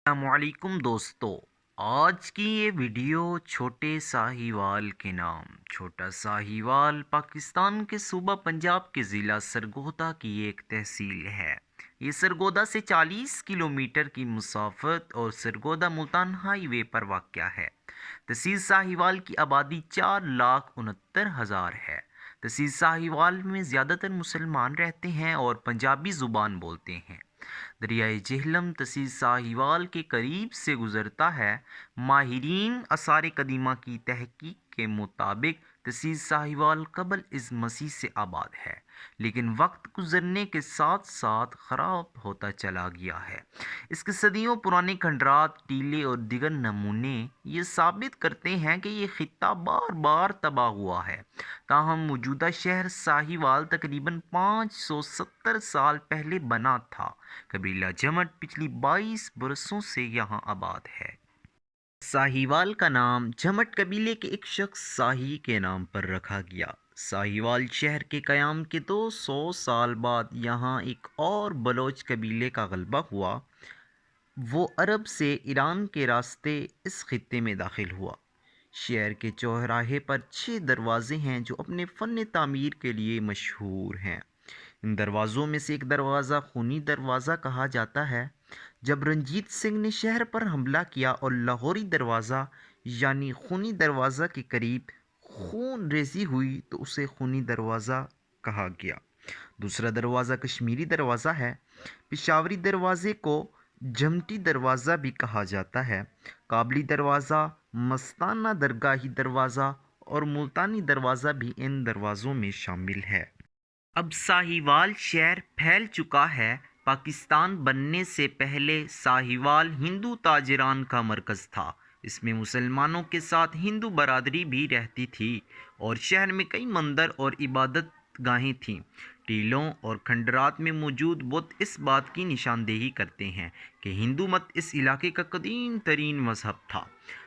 अस्सलामुअलैकुम दोस्तों। आज की ये वीडियो छोटे साहिवाल के नाम। छोटा साहिवाल पाकिस्तान के सूबा पंजाब के ज़िला सरगोदा की एक तहसील है। ये सरगोदा से 40 किलोमीटर की मुसाफत और सरगोदा मुल्तान हाईवे पर वाक़या है। तहसील साहिवाल की आबादी 4,69,000 है। तहसील साहिवाल में ज़्यादातर मुसलमान रहते हैं और पंजाबी ज़ुबान बोलते हैं। दरियाए जेहलम तहसील साहिवाल के करीब से गुजरता है। माहिरीन आसार कदीमा की तहकीक के मुताबिक तहसील साहिवाल कबल इस मसीह से आबाद है, लेकिन वक्त गुजरने के साथ साथ ख़राब होता चला गया है। इसके सदियों पुराने खंडरात, टीले और दिगर नमूने ये साबित करते हैं कि ये खित्ता बार बार तबाह हुआ है। ताहम मौजूदा शहर साहिवाल तकरीबन 570 साल पहले बना था। कबीला जमट पिछली 22 बरसों से यहाँ आबाद है। साहिवाल का नाम जमट कबीले के एक शख्स साही के नाम पर रखा गया। साहिवाल शहर के क़याम के 200 साल बाद यहाँ एक और बलोच कबीले का गलबा हुआ। वो अरब से ईरान के रास्ते इस खित्ते में दाखिल हुआ। शहर के चौराहे पर 6 दरवाजे हैं जो अपने फ़न तामीर के लिए मशहूर हैं। इन दरवाज़ों में से एक दरवाज़ा खूनी दरवाज़ा कहा जाता है। जब रंजीत सिंह ने शहर पर हमला किया और लाहौरी दरवाज़ा यानी खूनी दरवाज़ा के करीब खून रेज़ी हुई तो उसे खूनी दरवाज़ा कहा गया। दूसरा दरवाज़ा कश्मीरी दरवाज़ा है। पेशावरी दरवाज़े को जमटी दरवाज़ा भी कहा जाता है। काबली दरवाज़ा, मस्ताना दरगाही दरवाज़ा और मुल्तानी दरवाज़ा भी इन दरवाज़ों में शामिल है। अब साहिवाल शहर फैल चुका है। पाकिस्तान बनने से पहले साहिवाल हिंदू ताजरान का मरकज़ था। इसमें मुसलमानों के साथ हिंदू बरादरी भी रहती थी और शहर में कई मंदिर और इबादत गाहें थीं। टीलों और खंडरात में मौजूद बुत इस बात की निशानदेही करते हैं कि हिंदू मत इस इलाके का कदीम तरीन मज़हब था।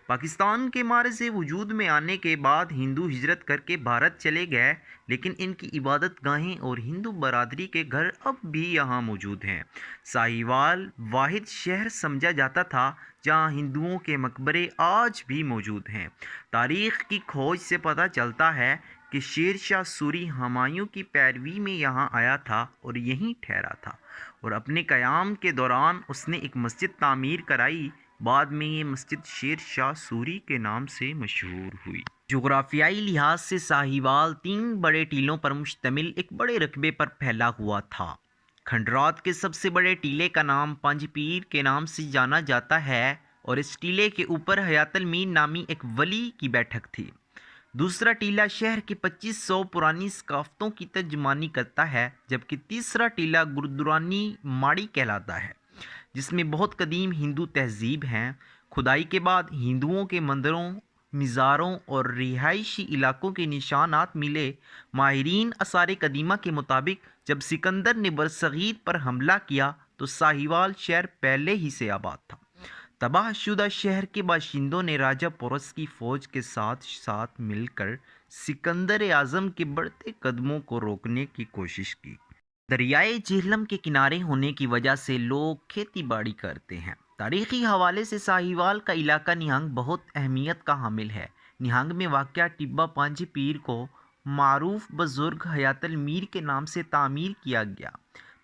पाकिस्तान के मार्ज़ वजूद में आने के बाद हिंदू हिजरत करके भारत चले गए, लेकिन इनकी इबादत गाहें और हिंदू बरादरी के घर अब भी यहाँ मौजूद हैं। साहिवाल वाहिद शहर समझा जाता था जहाँ हिंदुओं के मकबरे आज भी मौजूद हैं। तारीख़ की खोज से पता चलता है कि शेर शाह सूरी हुमायूं की पैरवी में यहाँ आया था और यहीं ठहरा था और अपने क़याम के दौरान उसने एक मस्जिद तामीर कराई। बाद में ये मस्जिद शेर शाह सूरी के नाम से मशहूर हुई। जोग्राफियाई लिहाज से साहिवाल 3 बड़े टीलों पर मुश्तमिल एक बड़े रकबे पर फैला हुआ था। खंडरात के सबसे बड़े टीले का नाम पंज पीर के नाम से जाना जाता है और इस टीले के ऊपर हयातुल मीन नामी एक वली की बैठक थी। दूसरा टीला शहर की 2500 पुरानी सकाफ़तों की तर्जुमानी करता है, जबकि तीसरा टीला गुरुद्वारानी माड़ी कहलाता है, जिसमें बहुत कदीम हिंदू तहजीब हैं। खुदाई के बाद हिंदुओं के मंदिरों, मज़ारों और रिहायशी इलाकों के निशानात मिले। माहिरीन आसार कदीमा के मुताबिक जब सिकंदर ने बरसगीर पर हमला किया तो साहिवाल शहर पहले ही से आबाद था। तबाहशुदा शहर के बाशिंदों ने राजा पोरस की फ़ौज के साथ साथ मिलकर सिकंदर आज़म के बढ़ते कदमों को रोकने की कोशिश की। दरियाए जेहलम के किनारे होने की वजह से लोग खेती बाड़ी करते हैं। तारीख़ी हवाले से साहिवाल का इलाका निहंग बहुत अहमियत का हामिल है। निहंग में वाक़या टिब्बा पंज पीर को मारूफ बुज़ुर्ग हयातुल मीर के नाम से तामीर किया गया।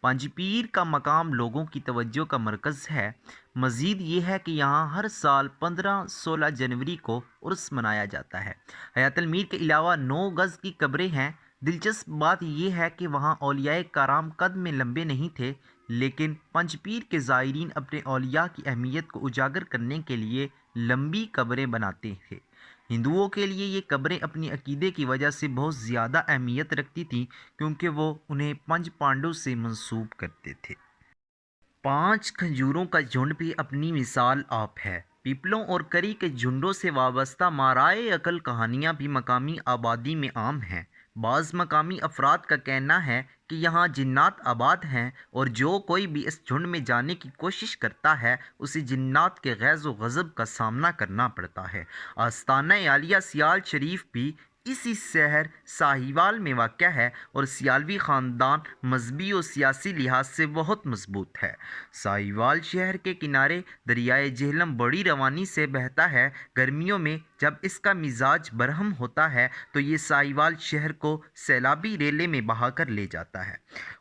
पंज पीर का मकाम लोगों की तवज्जो का मरकज़ है। मज़ीद ये है कि यहाँ हर साल 15-16 जनवरी को उर्स मनाया जाता है। हयातुल मीर के अलावा 9 गज़ की कब्रें हैं। दिलचस्प बात यह है कि वहाँ औलियाए कराम कद में लंबे नहीं थे, लेकिन पंजपीर के ज़ायरीन अपने औलिया की अहमियत को उजागर करने के लिए लंबी कब्रें बनाते थे। हिंदुओं के लिए ये कब्रें अपनी अकीदे की वजह से बहुत ज़्यादा अहमियत रखती थीं, क्योंकि वो उन्हें पंज पांडव से मंसूब करते थे। 5 खजूरों का झुंड भी अपनी मिसाल आप है। पीपलों और करी के झुंडों से वाबस्ता माराए अकल कहानियाँ भी मकामी आबादी में आम हैं। बाज़ मकामी अफराद का कहना है कि यहाँ जिन्नात आबाद हैं और जो कोई भी इस झुंड में जाने की कोशिश करता है उसे जिन्नात के गैज़ व गज़ब का सामना करना पड़ता है। आस्ताना आलिया सियाल शरीफ भी اسی شہر ساہیوال میں واقع ہے اور سیالوی خاندان مذہبی اور سیاسی لحاظ سے بہت مضبوط ہے۔ ساہیوال شہر کے کنارے دریائے جہلم بڑی روانی سے بہتا ہے۔ گرمیوں میں جب اس کا مزاج برہم ہوتا ہے تو یہ ساہیوال شہر کو سیلابی ریلے میں بہا کر لے جاتا ہے۔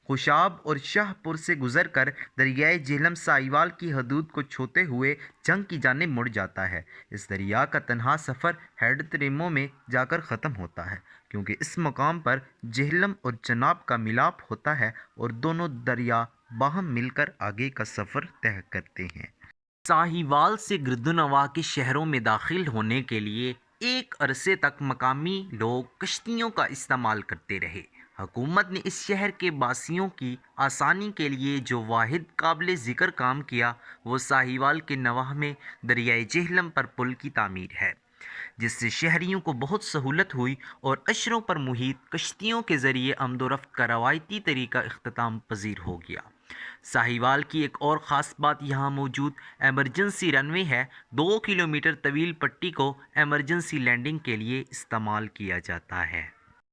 خوشاب اور شاہ پور سے گزر کر دریائے جہلم ساہیوال کی حدود کو چھوتے ہوئے جنگ کی جانب مڑ جاتا ہے۔ اس دریا کا تنہا سفر ہیڈت ریمو میں جا کر ختم ہوتا ہے، کیونکہ اس مقام پر جہلم اور چناب کا ملاپ ہوتا ہے اور دونوں دریا باہم مل کر آگے کا سفر طے کرتے ہیں۔ ساہیوال سے گردنواں کے شہروں میں داخل ہونے کے لیے ایک عرصے تک مقامی لوگ کشتیوں کا استعمال کرتے رہے۔ حکومت نے اس شہر کے باسیوں کی آسانی کے لیے جو واحد قابل ذکر کام کیا وہ ساہیوال کے نواح میں دریائے جہلم پر پل کی تعمیر ہے، جس سے شہریوں کو بہت سہولت ہوئی اور اشروں پر محیط کشتیوں کے ذریعے آمد و رفت کا روایتی طریقہ اختتام پذیر ہو گیا۔ ساہیوال کی ایک اور خاص بات یہاں موجود ایمرجنسی رن وے ہے۔ 2 کلومیٹر طویل پٹی کو ایمرجنسی لینڈنگ کے لیے استعمال کیا جاتا ہے۔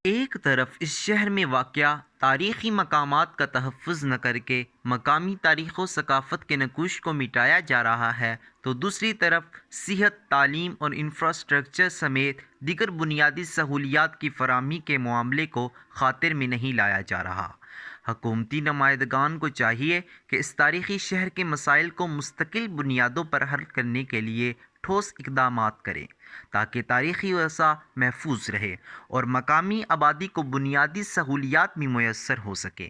ایک طرف اس شہر میں واقع تاریخی مقامات کا تحفظ نہ کر کے مقامی تاریخ و ثقافت کے نقوش کو مٹایا جا رہا ہے تو دوسری طرف صحت، تعلیم اور انفراسٹرکچر سمیت دیگر بنیادی سہولیات کی فراہمی کے معاملے کو خاطر میں نہیں لایا جا رہا۔ حکومتی نمائندگان کو چاہیے کہ اس تاریخی شہر کے مسائل کو مستقل بنیادوں پر حل کرنے کے لیے ٹھوس اقدامات کریں تاکہ تاریخی ورثہ محفوظ رہے اور مقامی آبادی کو بنیادی سہولیات بھی میسر ہو سکے۔